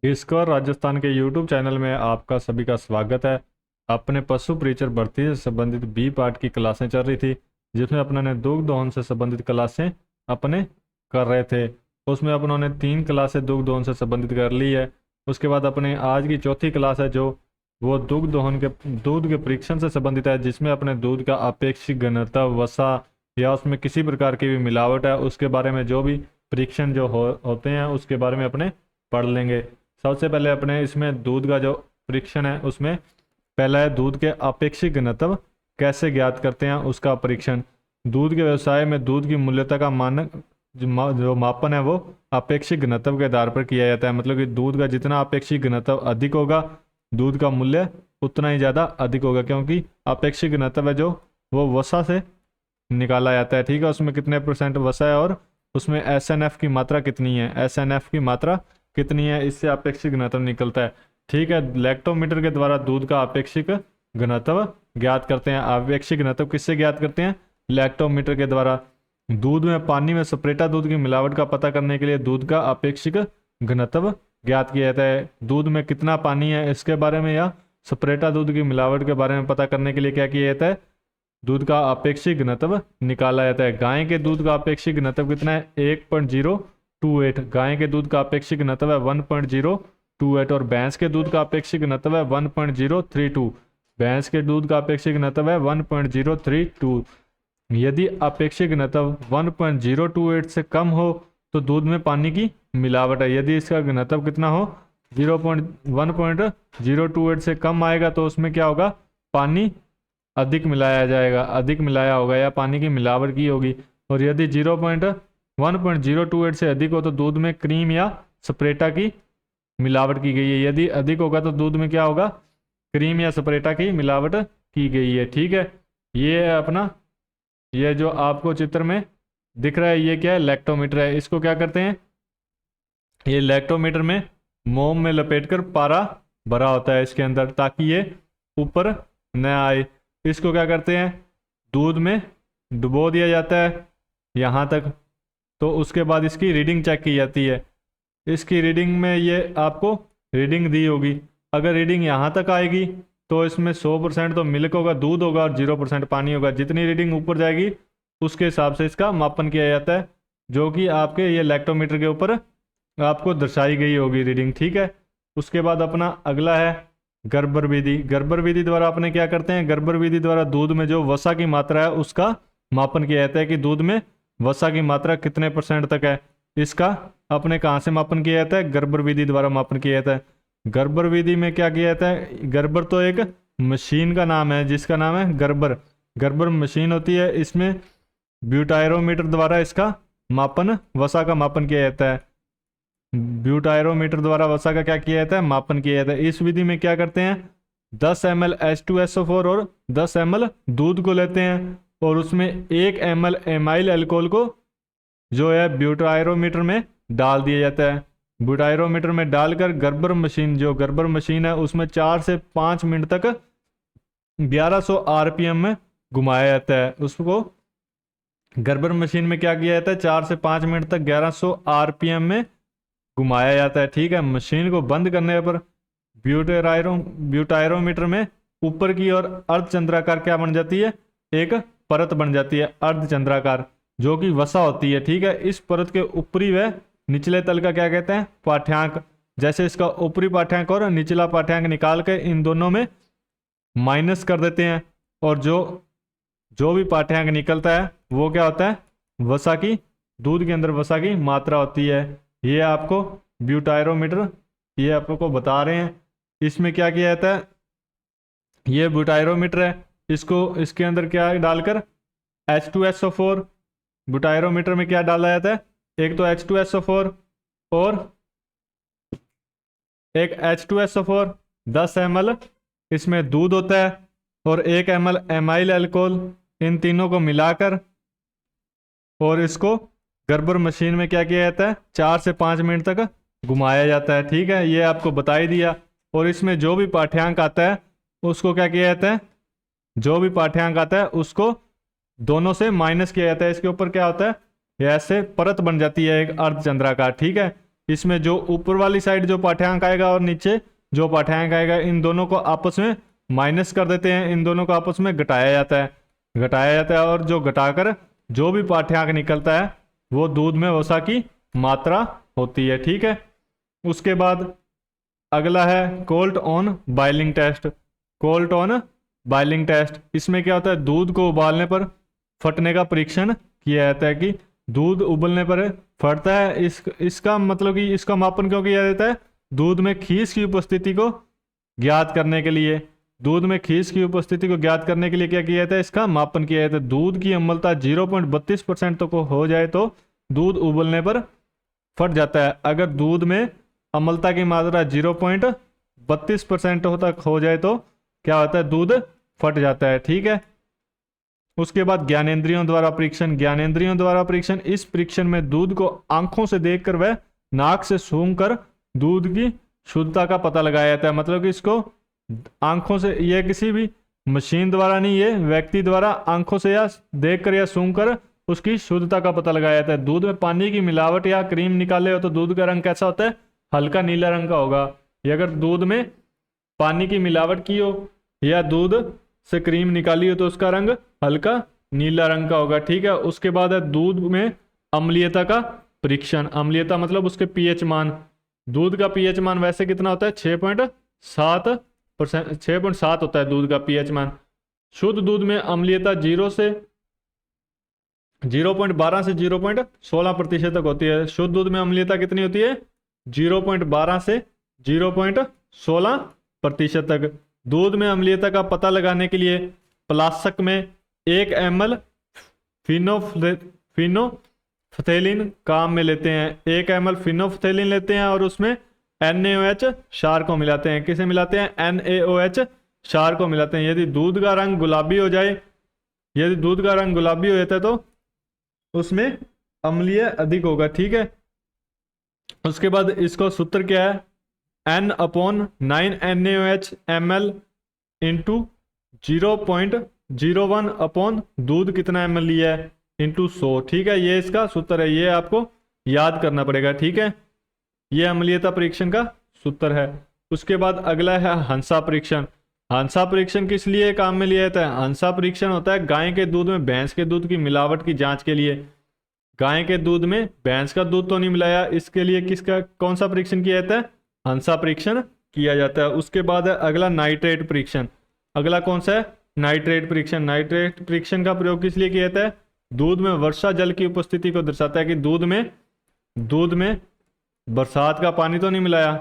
Discover Rajasthan के YouTube channel में आपका सभी का स्वागत है। अपने पशु प्रीचर भर्ती से संबंधित बी पार्ट की क्लासें चल रही थी, जिसमें अपने ने दुग्ध दोहन से संबंधित क्लासें अपने कर रहे थे। उसमें अपनों ने 3 क्लासें दुग्ध दोहन से संबंधित कर ली है। उसके बाद अपने आज की चौथी क्लास है, जो वो दुग्ध दोहन के दूध के परीक्षण से संबंधित है, जिसमें अपने दूध का अपेक्षित घनत्व, वसा या उसमें किसी प्रकार की भी मिलावट है उसके बारे में जो भी परीक्षण जो होते हैं उसके बारे में अपने पढ़ लेंगे। सबसे पहले अपने इसमें दूध का जो परीक्षण है उसमें पहला है दूध के अपेक्षित घनत्व कैसे ज्ञात करते हैं उसका परीक्षण। दूध के व्यवसाय में दूध की मूल्यता का मानक जो मापन है वो अपेक्षित घनत्व के आधार पर किया जाता है। मतलब कि दूध का जितना अपेक्षित घनत्व अधिक होगा, दूध का मूल्य उतना ही ज़्यादा अधिक होगा, क्योंकि अपेक्षित घनत्व है जो वो वसा से निकाला जाता है। ठीक है, उसमें कितने % वसा है और उसमें SNF की मात्रा कितनी है, SNF की मात्रा कितनी है, इससे अपेक्षित घनत्व निकलता है। ठीक है, लैक्टोमीटर के द्वारा दूध का अपेक्षित घनत्व ज्ञात करते हैं। अपेक्षित घनत्व किससे ज्ञात करते हैं? लैक्टोमीटर के द्वारा। दूध में पानी में सप्रेटा दूध की मिलावट का पता करने के लिए दूध का अपेक्षित घनत्व ज्ञात किया जाता है। दूध में कितना पानी है इसके बारे में या सप्रेटा दूध की मिलावट के बारे में पता करने के लिए क्या किया जाता है? दूध का अपेक्षित घनत्व निकाला जाता है। गाय के दूध का अपेक्षित घनत्व कितना है? 1.028। गाय के दूध का अपेक्षित घनत्व है 1.028 और भैंस के दूध का अपेक्षित घनत्व है 1.032। भैंस के दूध का अपेक्षित घनत्व है 1.032। यदि अपेक्षित घनत्व 1.028 से कम हो तो दूध में पानी की मिलावट है। यदि इसका घनत्व कितना हो, 1.028 से कम आएगा तो उसमें क्या होगा? पानी अधिक मिलाया जाएगा, अधिक मिलाया होगा या पानी की मिलावट की होगी। और यदि 1.028 से अधिक हो तो दूध में क्रीम या सप्रेटा की मिलावट की गई है। यदि अधिक होगा तो दूध में क्या होगा? क्रीम या सप्रेटा की मिलावट की गई है। ठीक है, ये है अपना, ये जो आपको चित्र में दिख रहा है ये क्या है? लैक्टोमीटर है। इसको क्या करते हैं? ये लैक्टोमीटर में मोम में लपेटकर पारा भरा होता है इसके अंदर, ताकि ये ऊपर न आए। इसको क्या करते हैं? दूध में डुबो दिया जाता है यहाँ तक, तो उसके बाद इसकी रीडिंग चेक की जाती है। इसकी रीडिंग में ये आपको रीडिंग दी होगी। अगर रीडिंग यहाँ तक आएगी तो इसमें 100% तो मिल्क होगा, दूध होगा और 0% पानी होगा। जितनी रीडिंग ऊपर जाएगी उसके हिसाब से इसका मापन किया जाता है, जो कि आपके ये लैक्टोमीटर के ऊपर आपको दर्शाई गई होगी रीडिंग। ठीक है, उसके बाद अपना अगला है गर्बर विधि। गर्बर विधि द्वारा अपने क्या करते हैं? गर्बर विधि द्वारा दूध में जो वसा की मात्रा है उसका मापन किया जाता है कि दूध में वसा की मात्रा कितने % तक है। इसका अपने कहाँ से मापन किया जाता है? गर्बर विधि द्वारा मापन किया जाता है। गर्बर विधि में क्या किया जाता है? गर्बर तो एक मशीन का नाम है जिसका नाम है गर्बर। गर्बर मशीन होती है, इसमें ब्यूटायरोमीटर द्वारा इसका मापन, वसा का मापन किया जाता है। ब्यूटायरोमीटर द्वारा वसा का क्या किया जाता है? मापन किया जाता है। इस विधि में क्या करते हैं? 10 ml H2SO4 और 10 ml दूध को लेते हैं और उसमें 1 ml एमाइल अल्कोहल को जो है ब्यूटायरोमीटर में डाल दिया जाता है। ब्यूटायरोमीटर में डालकर गर्बर मशीन, जो गर्बर मशीन है उसमें 4 से 5 मिनट तक 1100 RPM में घुमाया जाता है। उसको गर्बर मशीन में क्या किया जाता है? 4 से 5 मिनट तक 1100 RPM में घुमाया जाता है। ठीक है, मशीन को बंद करने पर ब्यूटायरोमीटर में ऊपर की ओर अर्धचंद्राकार क्या बन जाती है? एक परत बन जाती है अर्धचंद्राकार, जो कि वसा होती है। ठीक है, इस परत के ऊपरी व निचले तल का क्या कहते हैं? पाठ्यांक। जैसे इसका ऊपरी पाठ्यांक और निचला पाठ्यांक निकाल के इन दोनों में माइनस कर देते हैं, और जो भी पाठ्यांक निकलता है वो क्या होता है? वसा की, दूध के अंदर वसा की मात्रा होती है। ये आपको ब्यूटायरोमीटर ये आपको बता रहे हैं। इसमें क्या किया जाता है? ये ब्यूटायरोमीटर है, इसको इसके अंदर क्या डालकर H2SO4, ब्यूटायरोमीटर में क्या डाला जाता है? एक तो H2SO4 और एक H2SO4, 10 ml इसमें दूध होता है और 1 ml एमाइल अल्कोहल, इन तीनों को मिलाकर और इसको गर्बर मशीन में क्या किया जाता है? 4 से 5 मिनट तक घुमाया जाता है। ठीक है, ये आपको बता ही दिया। और इसमें जो भी पाठ्यांक आता है उसको क्या किया जाता है? जो भी पाठ्यांक आता है उसको दोनों से माइनस किया जाता है। इसके ऊपर क्या होता है? ये ऐसे परत बन जाती है एक अर्धचंद्राकार। ठीक है, इसमें जो ऊपर वाली साइड जो पाठ्यांक आएगा और नीचे जो पाठ्यांक आएगा, इन दोनों को आपस में माइनस कर देते हैं, इन दोनों को आपस में घटाया जाता है और जो घटाकर जो भी पाठ्यांक निकलता है वो दूध में वसा की मात्रा होती है। ठीक है, उसके बाद अगला है clot on boiling test. Clot on boiling test, इसमें क्या होता है, दूध को उबालने पर फटने का परीक्षण किया जाता है कि दूध उबलने पर फटता है। इसका मतलब कि इसका मापन क्यों किया जाता है, दूध में खीस की उपस्थिति को ज्ञात करने के लिए। दूध में खीस की उपस्थिति को ज्ञात करने के लिए क्या किया जाता है, इसका मापन किया जाता है। दूध की अम्लता 0.32% तक हो जाए तो दूध उबलने पर फट जाता है। अगर दूध में अम्लता की मात्रा 0.32% तक हो जाए तो क्या होता है, दूध फट जाता है। ठीक है, उसके बाद ज्ञानेंद्रियों द्वारा परीक्षण। ज्ञानेंद्रियों द्वारा परीक्षण, इस परीक्षण में दूध को आंखों से देखकर व नाक से सूंघकर दूध की शुद्धता का पता लगाया जाता है। मतलब कि इसको आंखों से, यह किसी भी मशीन द्वारा नहीं, ये व्यक्ति द्वारा आंखों से या देखकर या सूंघकर उसकी शुद्धता का पता लगाया जाता है। दूध में पानी की मिलावट या क्रीम निकाले हो तो दूध का रंग कैसा होता है, हल्का नीला रंग का होगा। या अगर दूध में पानी की मिलावट की हो या दूध से क्रीम निकाली हो तो उसका रंग हल्का नीला रंग का होगा। ठीक है, उसके बाद है दूध में अम्लीयता का परीक्षण। अम्लीयता मतलब उसके पीएच मान। दूध का पीएच मान वैसे कितना होता है, 6.7 होता है दूध का पीएच मान। शुद्ध दूध में अम्लीयता 0.12 से 0.16% तक होती है। शुद्ध दूध में अम्लीयता कितनी होती है, 0.12 से 0.16% तक। दूध में अम्लीयता का पता लगाने के लिए फ्लास्क में 1 ml फिनोफ्थेलिन काम में लेते हैं। 1 ml फिनोफ्थेलिन लेते हैं और उसमें NaOH क्षार को मिलाते हैं। किसे मिलाते हैं, NaOH क्षार को मिलाते हैं। यदि दूध का रंग गुलाबी हो जाए, यदि दूध का रंग गुलाबी हो जाता है तो उसमें अम्लीय अधिक होगा। ठीक है, उसके बाद इसको सूत्र क्या है, N/9 NaOH ml into 0.01 upon दूध कितना ml लिया है इंटू 100। ठीक है, ये इसका सूत्र है, ये आपको याद करना पड़ेगा। ठीक है, ये अम्लीयता परीक्षण का सूत्र है। उसके बाद अगला है हंसा परीक्षण। हंसा परीक्षण किस लिए काम में लिया जाता है, हंसा परीक्षण होता है गाय के दूध में भैंस के दूध की मिलावट की जांच के लिए। गाय के दूध में भैंस का दूध तो नहीं मिलाया, इसके लिए किसका कौन सा परीक्षण किया जाता है, हंसा परीक्षण किया जाता है। उसके बाद है अगला नाइट्रेट परीक्षण। अगला कौन सा है, नाइट्रेट परीक्षण। नाइट्रेट परीक्षण का प्रयोग किस लिए किया जाता है, दूध में वर्षा जल की उपस्थिति को दर्शाता है कि दूध में बरसात का पानी तो नहीं मिलाया,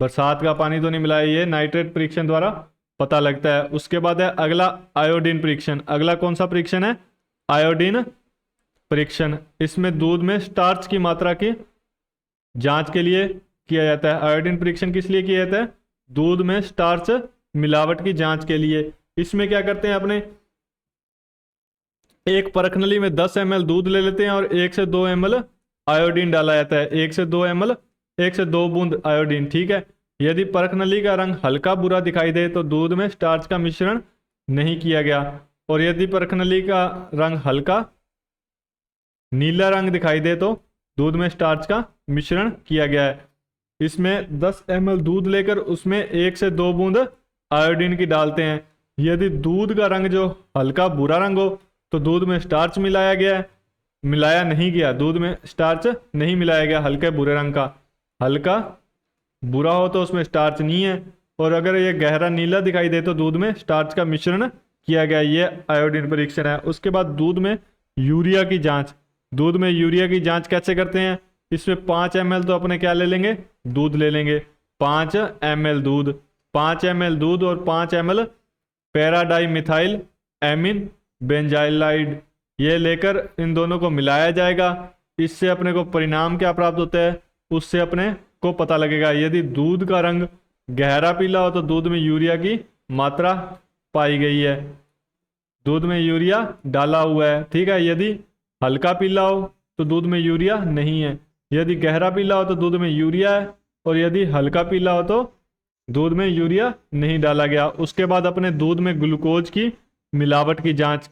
बरसात का पानी तो नहीं मिलाया, ये नाइट्रेट परीक्षण द्वारा पता लगता है। उसके बाद है अगला आयोडीन परीक्षण। अगला कौन सा परीक्षण है, आयोडीन परीक्षण। इसमें दूध में स्टार्च की मात्रा की जांच के लिए किया जाता है। आयोडीन परीक्षण किस लिए किया जाता है, दूध में स्टार्च मिलावट की जांच के लिए। इसमें क्या करते हैं, अपने एक परखनली में 10 ml दूध ले लेते हैं और 1 से 2 ml आयोडीन डाला जाता है। 1 से 2 बूंद आयोडीन। ठीक है, यदि परखनली का रंग हल्का बुरा दिखाई दे तो दूध में स्टार्च का मिश्रण नहीं किया गया, और यदि परखनली का रंग हल्का नीला रंग दिखाई दे तो दूध में स्टार्च का मिश्रण किया गया है। इसमें 10 ml दूध लेकर उसमें 1 से 2 बूंद आयोडीन की डालते हैं। यदि दूध का रंग जो हल्का बुरा रंग हो तो दूध में स्टार्च मिलाया नहीं गया, दूध में स्टार्च नहीं मिलाया गया हल्के बुरे रंग का। हल्का बुरा हो तो उसमें स्टार्च नहीं है, और अगर ये गहरा नीला दिखाई दे तो दूध में स्टार्च का मिश्रण किया गया। ये आयोडीन परीक्षण है। उसके बाद दूध में यूरिया की जांच। दूध में यूरिया की जांच कैसे करते हैं, इसमें 5 ml तो अपने क्या ले लेंगे, दूध ले लेंगे। 5 ml दूध, 5 ml दूध और 5 ml पैराडाइमिथाइल एमिन बेंजाइलाइड, ये लेकर इन दोनों को मिलाया जाएगा। इससे अपने को परिणाम क्या प्राप्त होता है, उससे अपने को पता लगेगा। यदि दूध का रंग गहरा पीला हो तो दूध में यूरिया की मात्रा पाई गई है, दूध में यूरिया डाला हुआ है। ठीक है, यदि हल्का पीला हो तो दूध में यूरिया नहीं है, यदि गहरा पीला हो तो दूध में यूरिया है, और यदि हल्का पीला हो तो दूध में यूरिया नहीं डाला गया। उसके बाद अपने दूध में ग्लूकोज की मिलावट की जांच।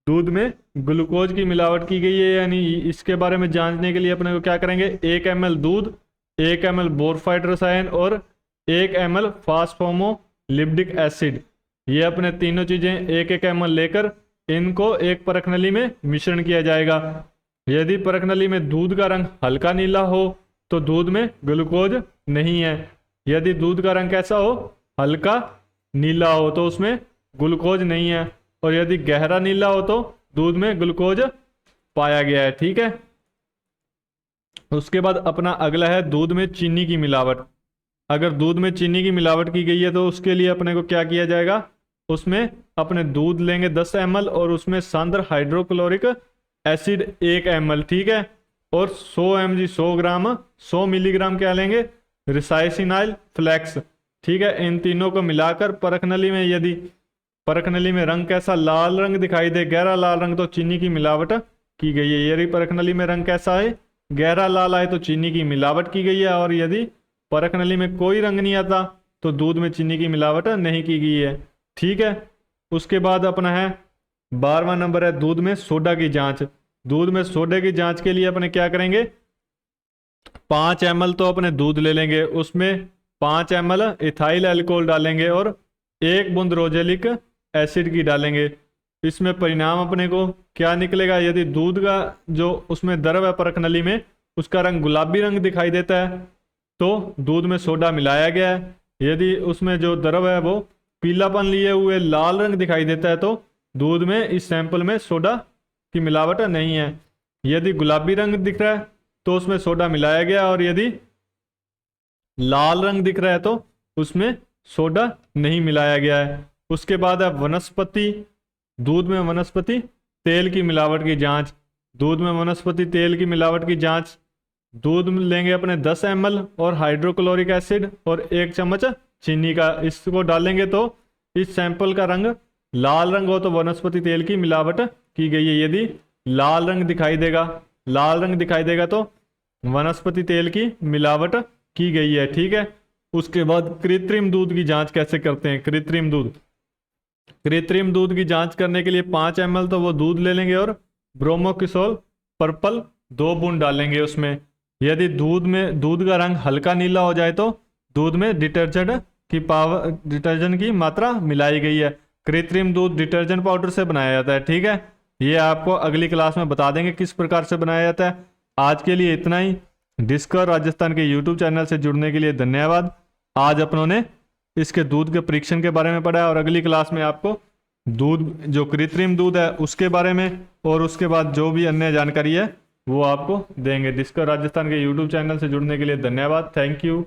दूध में ग्लूकोज की मिलावट की गई है, यानी इसके बारे में जानने के लिए अपने को क्या करेंगे, 1 ml दूध, 1 ml बोरफाइट रसायन और 1 ml फास्फोमोलिब्डिक एसिड, ये अपने तीनों चीजें 1 ml लेकर इनको एक परख नली में मिश्रण किया जाएगा। यदि परख नली में दूध का रंग हल्का नीला हो तो दूध में ग्लूकोज नहीं है। यदि दूध का रंग कैसा हो, हल्का नीला हो, तो उसमें ग्लूकोज नहीं है। और यदि गहरा नीला हो तो दूध में ग्लूकोज पाया गया है। ठीक है, उसके बाद अपना अगला है दूध में चीनी की मिलावट। अगर दूध में चीनी की मिलावट की गई है तो उसके लिए अपने को क्या किया जाएगा, उसमें अपने दूध लेंगे 10 ml और उसमें सांद्र हाइड्रोक्लोरिक एसिड 1 ml, ठीक है, और 100 mg 100 ग्राम 100 मिलीग्राम क्या लेंगे, रिसाइसिनाइल फ्लेक्स, ठीक है। इन तीनों को मिलाकर परख नली में, यदि परख नली में रंग कैसा, लाल रंग दिखाई दे, गहरा लाल रंग, तो चीनी की मिलावट की गई है। यदि परख नली में रंग कैसा है, गहरा लाल आए तो चीनी की मिलावट की गई है, और यदि परख नली में कोई रंग नहीं आता तो दूध में चीनी की मिलावट नहीं की गई है। ठीक है, उसके बाद अपना है 12वां नंबर है दूध में सोडा की जांच। दूध में सोडे की जांच के लिए अपने क्या करेंगे, 5 ml तो अपने दूध ले लेंगे, उसमें 5 ml इथाइल अल्कोहल डालेंगे और 1 बूंद रोजेलिक एसिड की डालेंगे। इसमें परिणाम अपने को क्या निकलेगा, यदि दूध का जो उसमें द्रव है परख नली में, उसका रंग गुलाबी रंग दिखाई देता है तो दूध में सोडा मिलाया गया है। यदि उसमें जो द्रव है वो पीलापन लिए हुए लाल रंग दिखाई देता है तो दूध में, इस सैंपल में सोडा की मिलावट नहीं है। यदि गुलाबी रंग दिख रहा है तो उसमें सोडा मिलाया गया, और यदि लाल रंग दिख रहा है तो उसमें सोडा नहीं मिलाया गया है। उसके बाद है वनस्पति, दूध में वनस्पति तेल की मिलावट की जांच। दूध में वनस्पति तेल की मिलावट की जांच, दूध लेंगे अपने 10 ml और हाइड्रोक्लोरिक एसिड और 1 चम्मच चीनी का, इसको डालेंगे तो इस सैंपल का रंग लाल रंग हो तो वनस्पति तेल की मिलावट की गई है। यदि लाल रंग दिखाई देगा तो वनस्पति तेल की मिलावट की गई है। ठीक है, उसके बाद कृत्रिम दूध की जांच कैसे करते हैं। कृत्रिम दूध की जांच करने के लिए 5 ml तो वो दूध ले लेंगे और ब्रोमोक्रिसोल पर्पल 2 बूंद डालेंगे उसमें। यदि दूध का रंग हल्का नीला हो जाए तो दूध में डिटर्जेंट की मात्रा मिलाई गई है। कृत्रिम दूध डिटर्जेंट पाउडर से बनाया जाता है। ठीक है, ये आपको अगली क्लास में बता देंगे किस प्रकार से बनाया जाता है। आज के लिए इतना ही। डिस्कवर राजस्थान के यूट्यूब चैनल से जुड़ने के लिए धन्यवाद। आज अपनों ने इसके दूध के परीक्षण के बारे में पढ़ा है और अगली क्लास में आपको दूध, जो कृत्रिम दूध है उसके बारे में और उसके बाद जो भी अन्य जानकारी है वो आपको देंगे। डिस्कवर राजस्थान के यूट्यूब चैनल से जुड़ने के लिए धन्यवाद। Thank you.